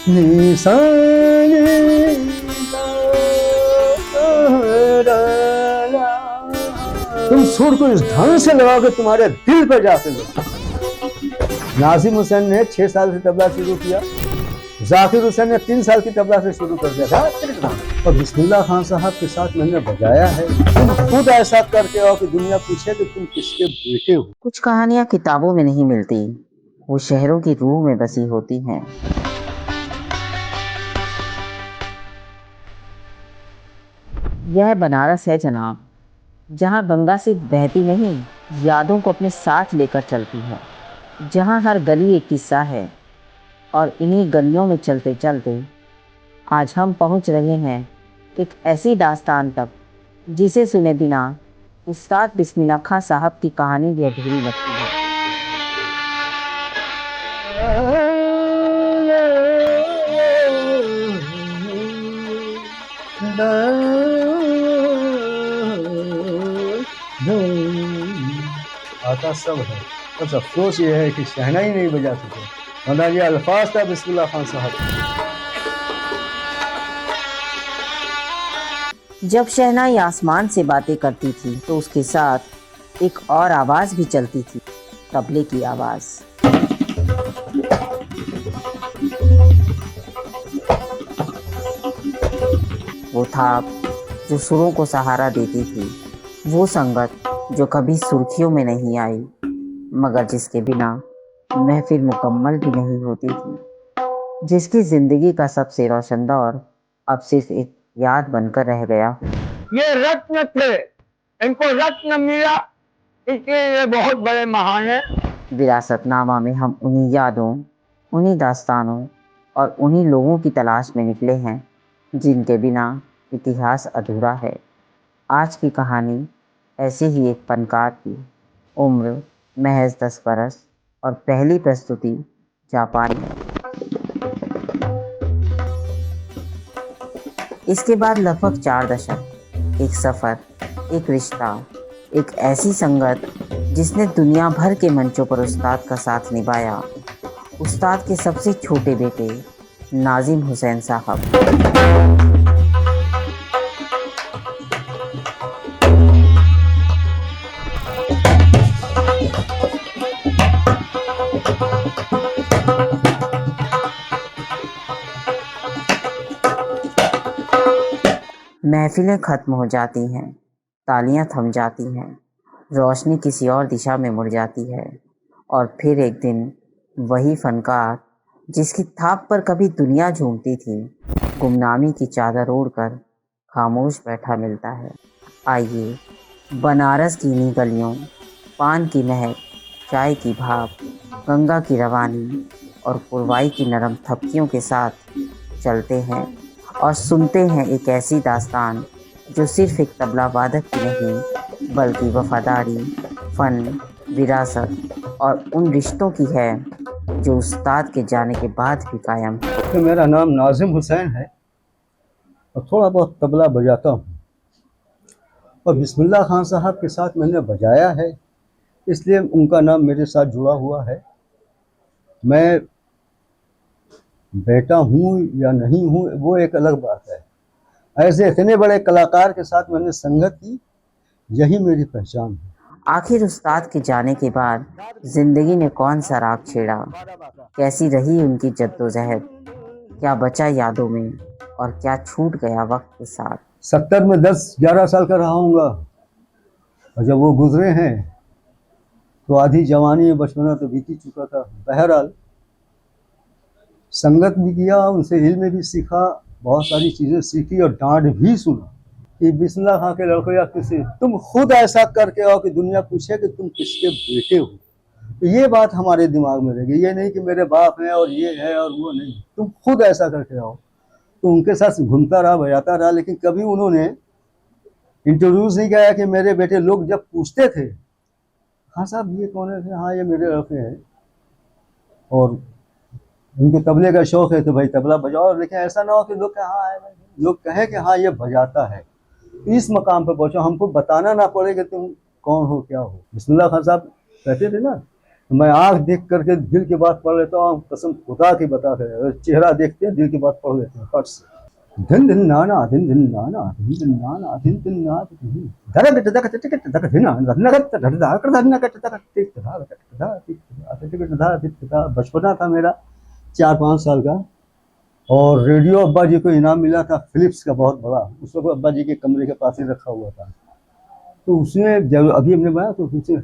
निशान तुम सुर को इस ढंग से लगाओ कि तुम्हारे दिल पर जाके लगे। नाजिम हुसैन ने 6 साल से तबला शुरू किया, जाकिर हुसैन ने 3 साल की तबला से शुरू कर दिया था, और बिस्मिल्लाह खान साहब के साथ मैंने बजाया है। तुम खुद ऐसा करके आओ कि दुनिया पूछे कि तुम किसके बेटे हो। कुछ कहानियां किताबों में नहीं मिलती, वो शहरों की रूह में बसी होती हैं। यह बनारस है जनाब, जहाँ गंगा सिर्फ बहती नहीं, यादों को अपने साथ लेकर चलती है, जहाँ हर गली एक किस्सा है। और इन्हीं गलियों में चलते चलते आज हम पहुँच रहे हैं एक ऐसी दास्तान तक जिसे सुने बिना उस्ताद बिस्मिल्लाह खां साहब की कहानी भी अधूरी लगती है। आता सब है, बस अफसोस ये है कि शहनाई नहीं बजा सके, वरना ये अल्फाज था बिस्मिल्लाह खान साहब। जब शहनाई आसमान से बातें करती थी तो उसके साथ एक और आवाज भी चलती थी, तबले की आवाज। वो थाप जो सुरों को सहारा देती थी, वो संगत जो कभी सुर्खियों में नहीं आई, मगर जिसके बिना महफिल मुकम्मल भी नहीं होती थी, जिसकी जिंदगी का सबसे रोशन दौर अब सिर्फ एक याद बनकर रह गया। ये रत्न थे, इनको रत्न मिला, इसलिए ये बहुत बड़े महान है। विरासतनामा में हम उन्हीं यादों, उन्हीं दास्तानों और उन्हीं लोगों की तलाश में निकले हैं जिनके बिना इतिहास अधूरा है। आज की कहानी ऐसे ही एक फनकार की, उम्र महज 10 बरस और पहली प्रस्तुति जापान में। इसके बाद लगभग 4 दशक, एक सफ़र, एक रिश्ता, एक ऐसी संगत जिसने दुनिया भर के मंचों पर उस्ताद का साथ निभाया। उस्ताद के सबसे छोटे बेटे नाजिम हुसैन साहब। महफिलें खत्म हो जाती हैं, तालियां थम जाती हैं, रोशनी किसी और दिशा में मुड़ जाती है, और फिर एक दिन वही फनकार जिसकी थाप पर कभी दुनिया झूमती थी, गुमनामी की चादर ओढ़कर खामोश बैठा मिलता है। आइए बनारस की इन्हीं गलियों, पान की महक, चाय की भाप, गंगा की रवानी और पुरवाई की नरम थपकियों के साथ चलते हैं और सुनते हैं एक ऐसी दास्तान जो सिर्फ एक तबला वादक की नहीं, बल्कि वफादारी, फ़न, विरासत और उन रिश्तों की है जो उस्ताद के जाने के बाद भी कायम है। तो मेरा नाम नाजिम हुसैन है और थोड़ा बहुत तबला बजाता हूँ, और बिस्मिल्लाह खान साहब के साथ मैंने बजाया है, इसलिए उनका नाम मेरे साथ जुड़ा हुआ है। मैं बेटा हूँ या नहीं हूँ वो एक अलग बात है। ऐसे इतने बड़े कलाकार के साथ मैंने संगत की, यही मेरी पहचान है। आखिर उस्ताद के जाने के बाद जिंदगी ने कौन सा राग छेड़ा, कैसी रही उनकी जद्दोजहद, क्या बचा यादों में और क्या छूट गया वक्त के साथ। 70 में 10-11 साल का रहा हूँगा, और जब वो गुजरे हैं तो आधी जवानी बचपना तो बीत ही चुका था। बहरहाल संगत भी किया, उनसे इल्म भी सीखा, बहुत सारी चीज़ें सीखी और डांट भी सुना कि बिस्मिल्लाह खां के लड़के या किसी, तुम खुद ऐसा करके आओ कि दुनिया पूछे कि तुम किसके बेटे हो। तो ये बात हमारे दिमाग में रहेगी, ये नहीं कि मेरे बाप हैं और ये है और वो नहीं, तुम खुद ऐसा करके आओ। तो उनके साथ घूमता रहा, बजाता रहा, लेकिन कभी उन्होंने इंट्रोड्यूस नहीं किया कि मेरे बेटे। लोग जब पूछते थे, हाँ साहब ये कौन है, हाँ ये मेरे लड़के हैं, और उनको तबले का शौक है तो भाई तबला बजाओ। लेकिन ऐसा ना हो कि लोग कहें कि हाँ ये बजाता है। इस मकाम पर पहुंचो, हमको बताना ना पड़े कि तुम कौन हो क्या हो। बिस्मिल्लाह खान साहब कहते थे ना तो मैं आंख देख करके दिल की बात पढ़ लेता हूँ, कसम खुदा की बता कर, अगर चेहरा देखते हैं दिल की बात पढ़ लेते हैं फट से। दिन दिन नाना दिन दिन नाना दिन दिन नाना दिन दिन ना धरक धक टिकट धक धिना नगत धरदा कर धरना कट तक टिक धा टिकट धा टिक धा। बचपना था मेरा 4-5 साल का, और रेडियो अब्बा जी को इनाम मिला था फिलिप्स का बहुत बड़ा, उस वक्त अब्बा जी के कमरे के पास ही रखा हुआ था। तो उसमें जब अभी हमने बनाया तो उससे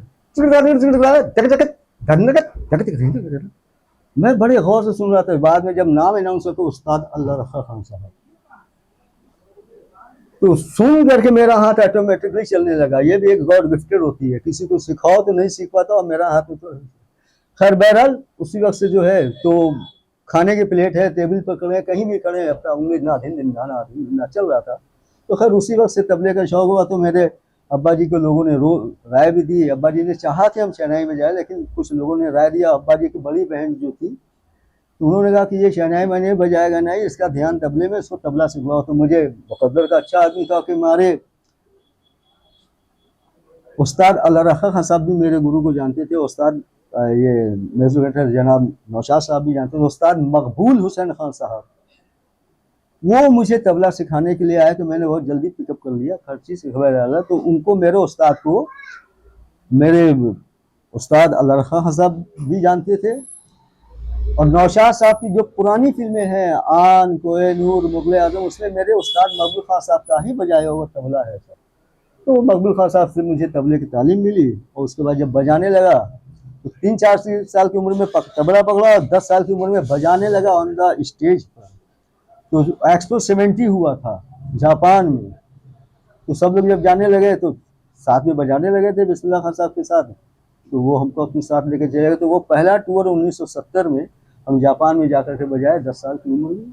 मैं बड़े गौर से सुन रहा था। बाद में जब नाम अनाउंस हुआ तो उस्ताद अल्लाह रखा खान साहब, तो सुन करके मेरा हाथ ऑटोमेटिकली चलने लगा। ये भी एक गॉड गिफ्टेड होती है, किसी को सिखाओ तो नहीं सीख पाता, और मेरा हाथ में तो खैर बहरहाल उसी वक्त से जो है तो खाने की प्लेट है, टेबल पर खड़े, कहीं भी खड़े, अपना उंगली ना दिन दिन ना चल रहा था। तो खैर उसी वक्त से तबले का शौक हुआ। तो मेरे अब्बा जी को लोगों ने राय भी दी। अब्बा जी ने चाहा कि हम शहनाई में जाए, लेकिन कुछ लोगों ने राय दिया। अब्बा जी की बड़ी बहन जो थी, तो उन्होंने कहा कि ये शहनाई में नहीं बजाएगा, नहीं, इसका ध्यान तबले में, इसको तबला सिखवाओ। तो मुझे मुकद्दर का अच्छा आदमी था कि हमारे उस्ताद अल्लाह रखा खान साहब भी मेरे गुरु को जानते थे, उस्ताद ये मेजर जनाब नौशाद साहब भी जानते थे, उस्ताद मकबूल हुसैन खान साहब, वो मुझे तबला सिखाने के लिए आए। तो मैंने बहुत जल्दी पिकअप कर लिया, खर्ची से खबर डाला। तो उनको, मेरे उस्ताद को मेरे उस्ताद अल्लाह रखा खान साहब भी जानते थे, और नौशाद साहब की जो पुरानी फिल्में हैं, आन, कोए नूर, मुगल आजम, उसमें मेरे उस्ताद मकबूल खान साहब का ही बजाया हुआ तबला है सर। तो मकबूल खान साहब से मुझे तबले की तालीम मिली, और उसके बाद जब बजाने लगा तो 3-4 साल की उम्र में तबला पकड़ा, और 10 साल की उम्र में बजाने लगा ऑन द स्टेज पर। तो एक्सपो 70 हुआ था जापान में, तो सब लोग जब जाने लगे तो साथ में बजाने लगे थे बिस्मिल्लाह खान साहब के साथ। तो वो हमको अपने साथ लेके चले गए। तो वो पहला टूर 1970 में हम जापान में जाकर के बजाए 10 साल की उम्र में,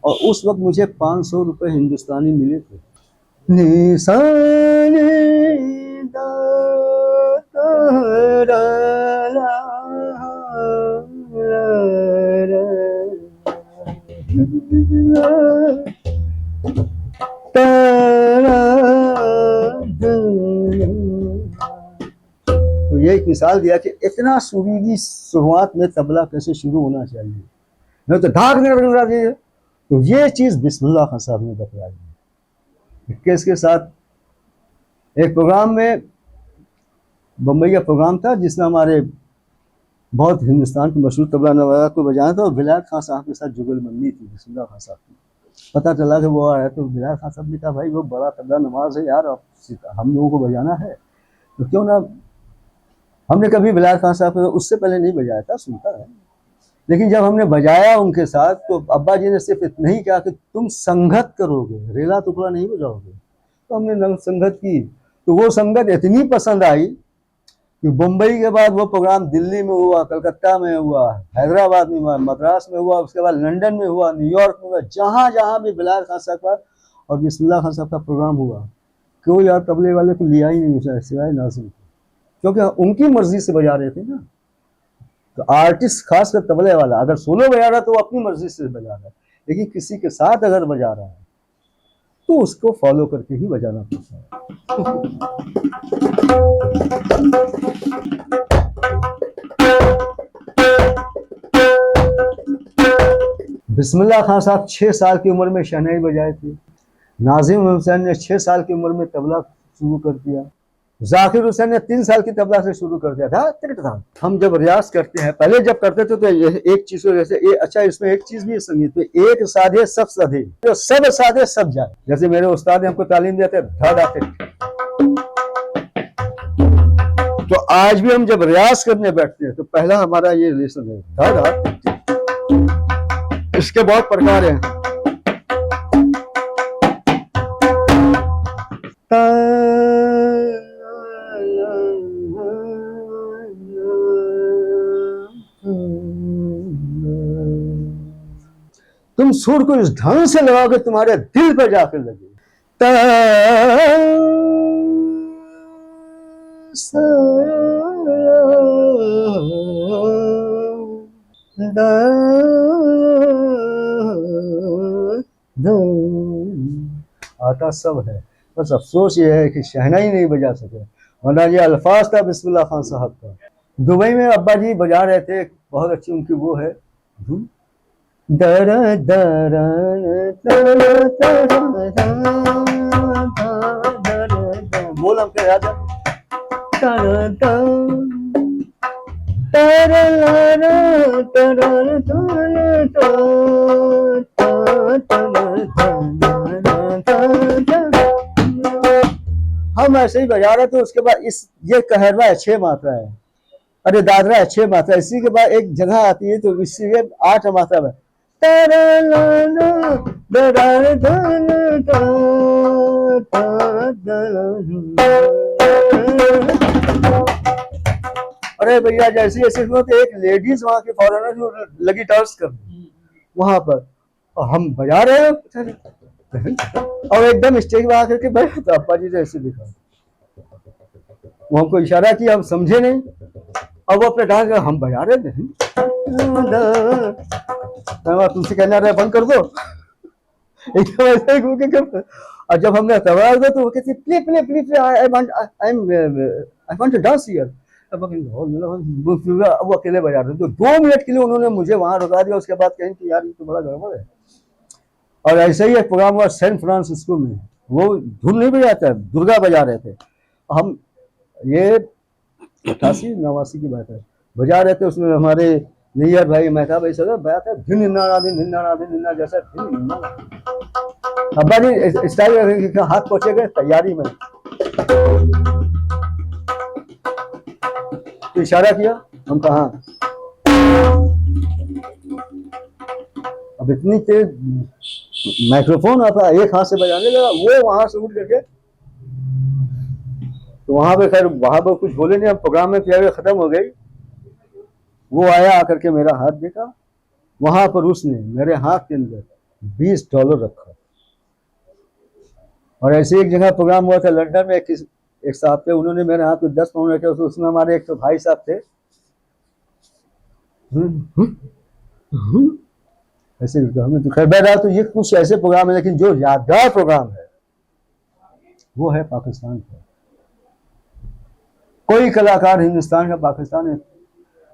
और उस वक्त मुझे 500 रुपये हिंदुस्तानी मिले थे। निशाने दा तारा तो ये एक मिसाल दिया कि इतना सुरीली शुरुआत में तबला कैसे शुरू होना चाहिए, नहीं तो ढाक नहीं चाहिए। तो ये चीज़ बिस्मिल्लाह खान साहब ने बतलाई। इसके साथ एक प्रोग्राम में, बम्बई का प्रोग्राम था जिसमें हमारे बहुत हिंदुस्तान के मशहूर तबला नवाजा को बजाया था, और विलायत खान साहब के साथ जुगलबंदी थी बिस्मिल्लाह खान साहब की। पता चला कि वो आया, तो विलायत खान साहब ने कहा भाई वो बड़ा तबला नवाज है यार, हम लोगों को बजाना है, तो क्यों ना। हमने कभी विलायत खान साहब को उससे पहले नहीं बजाया था, सुनता है, लेकिन जब हमने बजाया उनके साथ तो अब्बा जी ने सिर्फ इतना ही कहा कि तुम संगत करोगे, रेला टुकड़ा नहीं बजाओगे। तो हमने संगत की, तो वो संगत इतनी पसंद आई कि मुंबई के बाद वो प्रोग्राम दिल्ली में हुआ, कलकत्ता में हुआ, हैदराबाद में हुआ, मद्रास में हुआ, उसके बाद लंदन में हुआ, न्यूयॉर्क में हुआ, जहाँ जहाँ भी विलायत खान साहब का और बिस्मिल्लाह खान साहब का प्रोग्राम हुआ, कोई यार तबले वाले को लिया ही नहीं सिवाय नाज़िम, क्योंकि उनकी मर्जी से बजा रहे थे ना। तो आर्टिस्ट खासकर तबले वाला अगर सोलो बजा रहा है तो वो अपनी मर्जी से बजा रहा है, लेकिन किसी के साथ अगर बजा रहा है तो उसको फॉलो करके ही बजाना पड़ता है। बिस्मिल्लाह खान साहब 6 साल की उम्र में शहनाई बजाए थे। नाजिम हुसैन ने 6 साल की उम्र में तबला शुरू कर दिया। जाकिर हुसैन ने 3 साल की तबला से शुरू कर दिया था। हम जब रियाज करते हैं, पहले जब करते थे तो एक चीज को जैसे अच्छा, इसमें एक चीज भी संगीत में, एक साधे सब साधे, जो सब साधे सब जाए। जैसे मेरे उस्ताद ने हमको तालीम दिया था, तो आज भी हम जब रियाज करने बैठते हैं तो पहला हमारा ये रिलेशन है धा। इसके बहुत प्रकार हैं। तुम सुर को इस ढंग से लगाओ कि तुम्हारे दिल पर जाकर लगे। आता सब है, बस अफसोस ये है कि शहनाई नहीं बजा सके, वरना ये अल्फाज था बिस्मिल्लाह खान साहब का दुबई में अब्बा जी बजा रहे थे, बहुत अच्छी उनकी वो है धुन। दरा दरा दरा दरा दरा, बोल हमके याद है। दरा दरा दरा दरा। हम ऐसे ही बजा रहे थे, उसके बाद इस ये कहरवा है 6 मात्रा है, अरे दादरा है 6 मात्रा, इसी के बाद एक जगह आती है तो इससे ये 8 मात्रा है। अरे भैया जैसे जैसे तो एक लेडीज वहां के फॉरेनर जो लगी डांस कर वहां पर, और हम बजा रहे हैं और एकदम स्टेज पे आकर के बैठे तो अप्पा जी ने ऐसे दिखा, वो हमको इशारा किया, हम समझे नहीं, और वो अपने डांस हम बजा रहे थे। तुमसे कहना रहे बंद कर दो, एकदम ऐसे घूम के कर। और जब हमने तबला दो तो वो कहती play play play play, I want to dance here. अब वो अकेले बजा रहे थे, तो 2 मिनट के लिए उन्होंने मुझे वहां रुका दिया, उसके बाद कहें कि यार ये तो बड़ा गड़बड़ है। और ऐसे ही एक प्रोग्राम हुआ सैन फ्रांसिस्को में, वो धुन नहीं बजाता है, दुर्गा बजा रहे थे हम, ये 88-89 की बात है, बजा रहे थे, उसमें हमारे नैयर भाई मेहता भाई सब बजा था, धिन जैसा अब्बा जी स्टाइल हाथ पहुंचे गए तैयारी में, तो इशारा किया, हम कहा अब इतनी तेज माइक्रोफोन आता, एक हाथ से बजाने लगा, वो वहां से उठ करके, तो वहां पे खैर वहां पर कुछ बोले नहीं, अब प्रोग्राम में तैयारी खत्म हो गई। वो आया आकर के मेरा हाथ देखा, वहां पर उसने मेरे हाथ के अंदर $20 रखा। और ऐसे एक जगह प्रोग्राम हुआ था लंदन में, एक साहब थे, उन्होंने मेरे हाथ में 10 पाउंड रखे, उसमें हमारे एक तो भाई साहब थे, ऐसे हमें तो खैर बहरहाल, तो ये कुछ ऐसे प्रोग्राम है, लेकिन जो यादगार प्रोग्राम है वो है पाकिस्तान का। कोई कलाकार हिंदुस्तान का पाकिस्तान में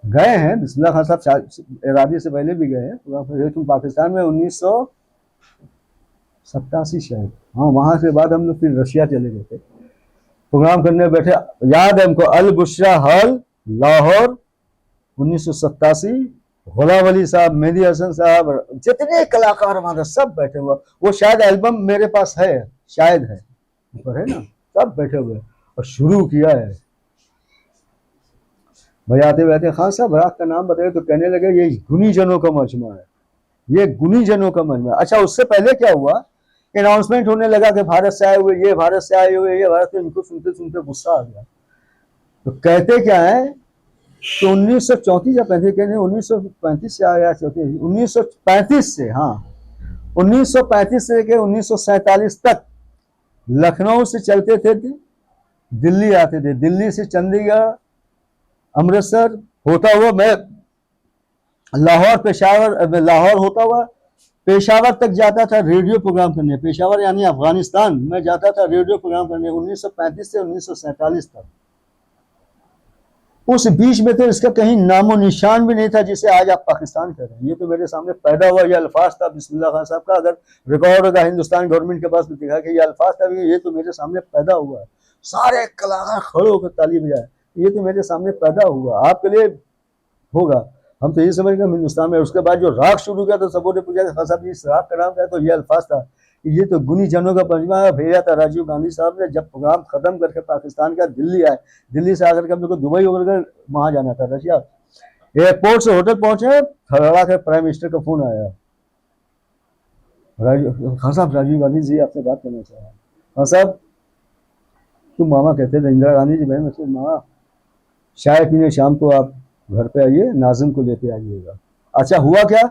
गए हैं, बिस्मिल्लाह खान साहब इरादी से पहले भी गए हैं प्रोग्राम पाकिस्तान में 1987 शायद, हाँ वहां से बाद हम लोग फिर रशिया चले गए थे, प्रोग्राम करने बैठे, याद है हमको, अल बुशरा हॉल लाहौर 1987, होला वली साहब, मेहदी हसन साहब, जितने कलाकार हमारे सब बैठे हुए, वो शायद एल्बम मेरे पास है, शायद है ऊपर है ना, सब बैठे हुए और शुरू किया है बजाते बजाते। खान साहब राग का नाम बताए तो कहने लगे ये गुनी जनों का मजमा है, ये गुनी जनों का मजमा है। अच्छा उससे पहले क्या हुआ, अनाउंसमेंट होने लगा कि भारत से आए हुए, ये भारत से आए हुए, ये भारत से, इनको सुनते सुनते गुस्सा आ गया, तो कहते क्या है, तो 1934 या 1935 से आया, 1935 से, हाँ 1935 से लेकर 1947 तक लखनऊ से चलते थे, दिल्ली आते थे, दिल्ली से चंडीगढ़, अमृतसर होता हुआ मैं लाहौर, पेशावर, लाहौर होता हुआ पेशावर तक जाता था रेडियो प्रोग्राम करने, पेशावर यानी अफगानिस्तान में जाता था रेडियो प्रोग्राम करने 1935 से 1947 तक। उस बीच में तो इसका कहीं नामो निशान भी नहीं था जिसे आज आप पाकिस्तान कह रहे हैं। ये तो मेरे सामने पैदा हुआ, ये अल्फाज था बिस्मिल्लाह खान साहब का, अगर रिकॉर्ड होगा हिंदुस्तान गवर्नमेंट के पास भी दिखा कि ये अल्फाज था, ये तो मेरे सामने पैदा हुआ। सारे कलाकार खड़े होकर ताली बजाए, ये तो मेरे सामने पैदा हुआ, आपके लिए होगा, हम तो ये समझ गए हिंदुस्तान में। उसके बाद जो राग शुरू किया तो सबों ने पूछा खान साहब इस राग का नाम क्या है, तो ये अल्फाज था, ये तो गुनी जनों का मजमा भेजा था राजीव गांधी साहब ने, जब प्रोग्राम खत्म करके पाकिस्तान का दिल्ली आए, दिल्ली से आकर के हम लोग को दुबई होकर वहां जाना था रशिया, एयरपोर्ट से होटल पहुंचे, खड़ा कर प्राइम मिनिस्टर का फोन आया, खान साहब राजीव गांधी जी आपसे बात करना चाह रहा है। खान साहब तुम मामा कहते थे, इंदिरा गांधी जी बहन मतलब मामा चाय पीने शाम को आप घर पे आइए, नाजिम को लेते आइएगा। अच्छा हुआ क्या,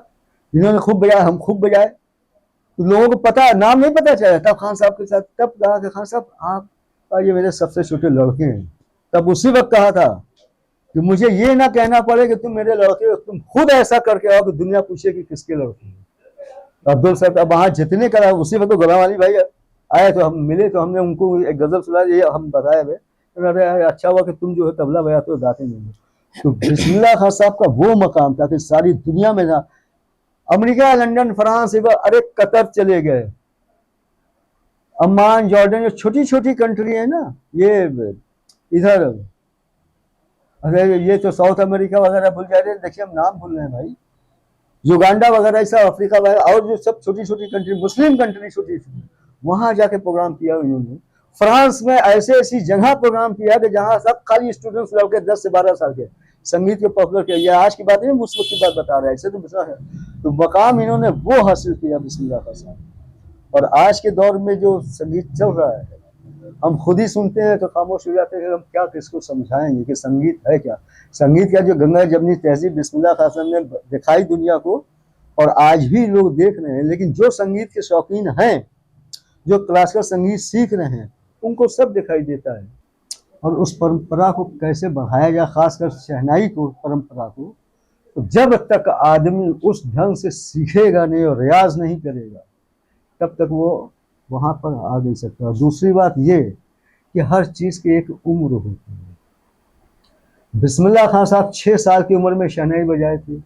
इन्होंने खूब बजाया, हम खूब बजाए, तो लोगों को पता, नाम नहीं पता चला, तब खान साहब के साथ, तब कहा कि खान साहब आप ये मेरे सबसे छोटे लड़के हैं। तब उसी वक्त कहा था कि मुझे ये ना कहना पड़े कि तुम मेरे लड़के हो, तुम खुद ऐसा करके आओ कि दुनिया पूछे कि किसके लड़के हैं। अब्दुल साहब अब वहां जितने करा, उसी वक्त तो गुलाम अली भाई आए तो हम मिले, तो हमने उनको एक गजल सुना, ये हम बताए हुए, अरे अच्छा हुआ कि तुम जो है तबला बजाते हो गाते नहीं, तो बिस्मिल्लाह खां साहब का वो मकाम था कि सारी दुनिया में था, अमेरिका, लंदन, फ्रांस, अरे कतर चले गए, अम्मान, जॉर्डन, जो छोटी छोटी कंट्री है ना, ये इधर, अरे ये तो साउथ अमेरिका वगैरह भूल जा रहे हैं, देखिए हम नाम भूल रहे हैं भाई, युगांडा वगैरह, ऐसा अफ्रीका वगैरह, और जो सब छोटी छोटी कंट्री, मुस्लिम कंट्री छोटी छोटी, वहां जाके प्रोग्राम किया उन्होंने। फ्रांस में ऐसे ऐसी जगह प्रोग्राम किया कि जहां सब खाली स्टूडेंट्स लड़के 10 से 12 साल के संगीत के पॉपुलर किया। ये आज की बात नहीं, उस वक्त की बात बता रहा है, ऐसे तो बता है। तो मकाम इन्होंने वो हासिल किया बिस्मिल्लाह खां साहब। और आज के दौर में जो संगीत चल रहा है, हम खुद ही सुनते हैं तो खामोश हो जाते हैं, हम क्या किसको समझाएंगे कि संगीत है क्या। संगीत का जो गंगा जमनी तहजीब बिस्मिल्लाह खां साहब ने दिखाई दुनिया को, और आज भी लोग देख रहे हैं। लेकिन जो संगीत के शौकीन हैं, जो क्लासिकल संगीत सीख रहे हैं, उनको सब दिखाई देता है। और उस परंपरा को कैसे बढ़ाया जाए, खासकर शहनाई को, परंपरा को, तो जब तक आदमी उस ढंग से सीखेगा नहीं और रियाज नहीं करेगा, तब तक वो वहाँ पर आ नहीं सकता। दूसरी बात ये कि हर चीज़ की एक उम्र होती है। बिस्मिल्लाह खां साहब 6 साल की उम्र में शहनाई बजाए थे।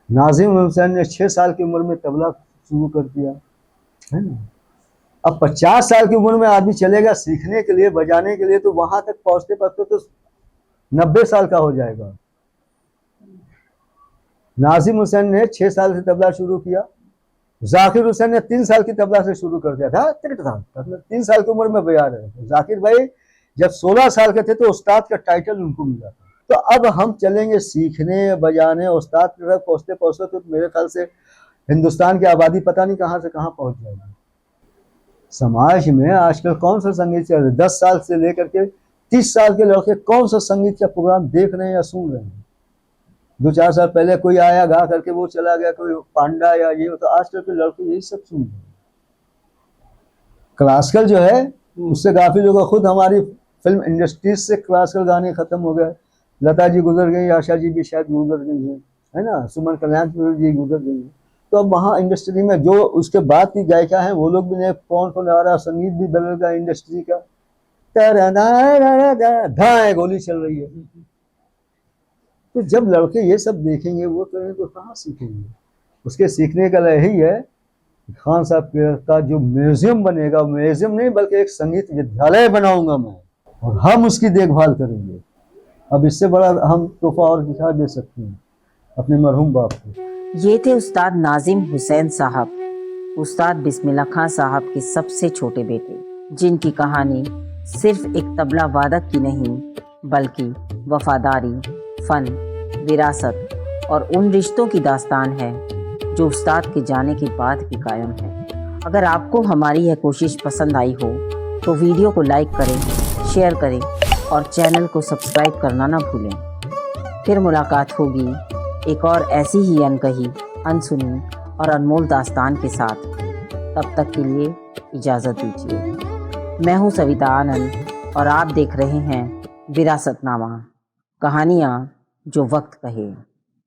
नाजिम हुसैन ने 6 साल की उम्र में तबला शुरू कर दिया, है ना। अब 50 साल की उम्र में आदमी चलेगा सीखने के लिए, बजाने के लिए, तो वहां तक पहुंचते पहुंचते तो 90 साल का हो जाएगा। नाजिम हुसैन ने 6 साल से तबला शुरू किया, जाकिर हुसैन ने 3 साल की तबला से शुरू कर दिया था। 3 साल की उम्र में बजा रहे थे। जाकिर भाई जब 16 साल के थे तो उस्ताद का टाइटल उनको मिला था। तो अब हम चलेंगे सीखने, बजाने, उस्ताद की तरफ पहुंचते पहुंचते तो मेरे ख्याल से हिंदुस्तान की आबादी पता नहीं कहाँ से कहाँ पहुंच जाएगी। समाज में आजकल कौन सा संगीत चल रहा है? 10 साल से लेकर के 30 साल के लड़के कौन सा संगीत का प्रोग्राम देख रहे हैं या सुन रहे हैं? 2-4 साल पहले कोई आया गा करके वो चला गया, कोई पांडा या ये, तो आजकल के लड़के यही सब सुन रहे हैं। क्लासिकल जो है उससे काफी लोग, खुद हमारी फिल्म इंडस्ट्रीज से क्लासिकल गाने खत्म हो गए। लता जी गुजर गई, आशा जी भी शायद गुजर गई है ना, सुमन कल्याण जी गुजर गई है। तो अब वहाँ इंडस्ट्री में जो उसके बाद की गायिका हैं वो लोग भी नहीं, कौन आ रहा, संगीत भी बदल गया इंडस्ट्री का, धाए गोली चल रही है। तो जब लड़के ये सब देखेंगे वो तो कहाँ सीखेंगे? उसके सीखने का यही है, खान साहब का जो म्यूजियम बनेगा, म्यूजियम नहीं बल्कि एक संगीत विद्यालय बनाऊंगा मैं, और हम उसकी देखभाल करेंगे। अब इससे बड़ा हम तोहफा और क्या दे सकते हैं अपने मरहूम बाप को। ये थे उस्ताद नाजिम हुसैन साहब, उस्ताद बिस्मिल्लाह खां साहब के सबसे छोटे बेटे, जिनकी कहानी सिर्फ एक तबला वादक की नहीं बल्कि वफादारी, फन, विरासत और उन रिश्तों की दास्तान है जो उस्ताद के जाने के बाद भी कायम है। अगर आपको हमारी यह कोशिश पसंद आई हो तो वीडियो को लाइक करें, शेयर करें और चैनल को सब्सक्राइब करना ना भूलें। फिर मुलाकात होगी एक और ऐसी ही अनकही, अनसुनी और अनमोल दास्तान के साथ। तब तक के लिए इजाज़त दीजिए। मैं हूँ सविता आनंद और आप देख रहे हैं विरासतनामा, कहानियाँ जो वक्त कहे।